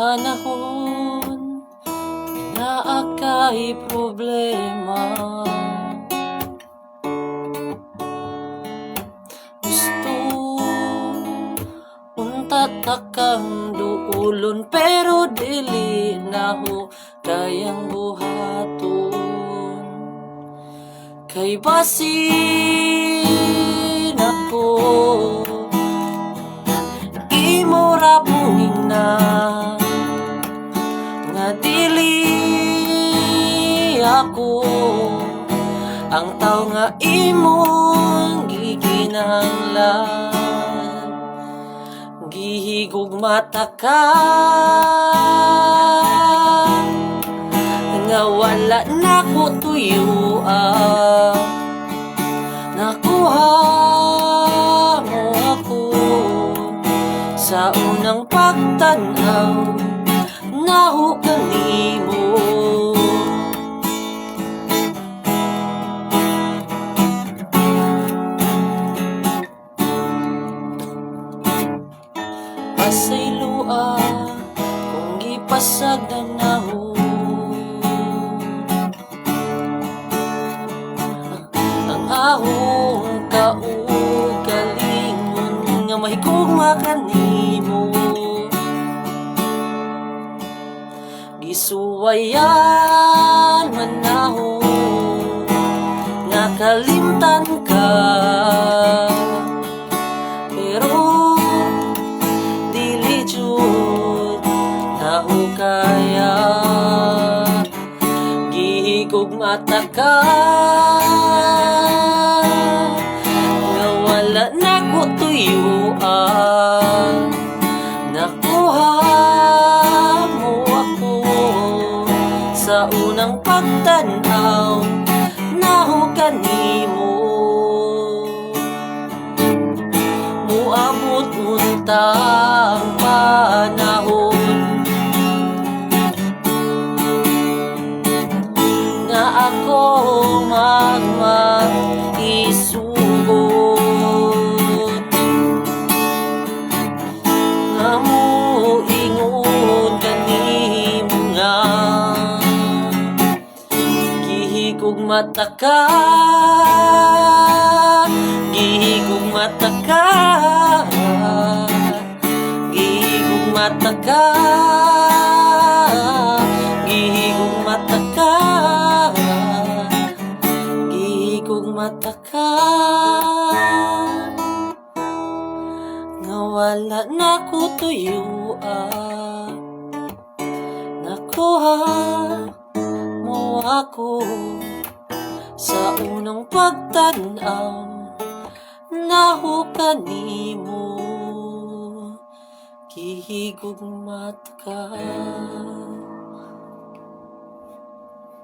panahon na akay problema. Gusto unta takang duulon pero dili na ho kayang buhaton. Kay basin ako imo ra buhing na nga dili ako ang tao nga imong giginahanglan. Gihigog mata ka nga wala na ko tuyuan. Nakuha mo ako sa unang pagtanaw, nahukan nimo. Pasaylua kung gipasag na naho ang ahong kaugalingon nga mahigugma kanimo. Gisuwayan man naho nga kalimtan ka, pero dili jud naho kaya. Gihigog mata ka nga wala na ko tuyuan. Nakuha mo ako sa unang pagtanaw, nahukan nimo. Muabot untang panahon nga ako magmaisugot, nga muingon kanimo nga gihigog mata ka, gihigog mata ka, gihigog mata ka, gihigog mata ka, gihigog mata ka, nga wala na ko tuyuan. Nakuha mo ako sa unang pagtanaw, nahukan nimo. Gihigog mata ka.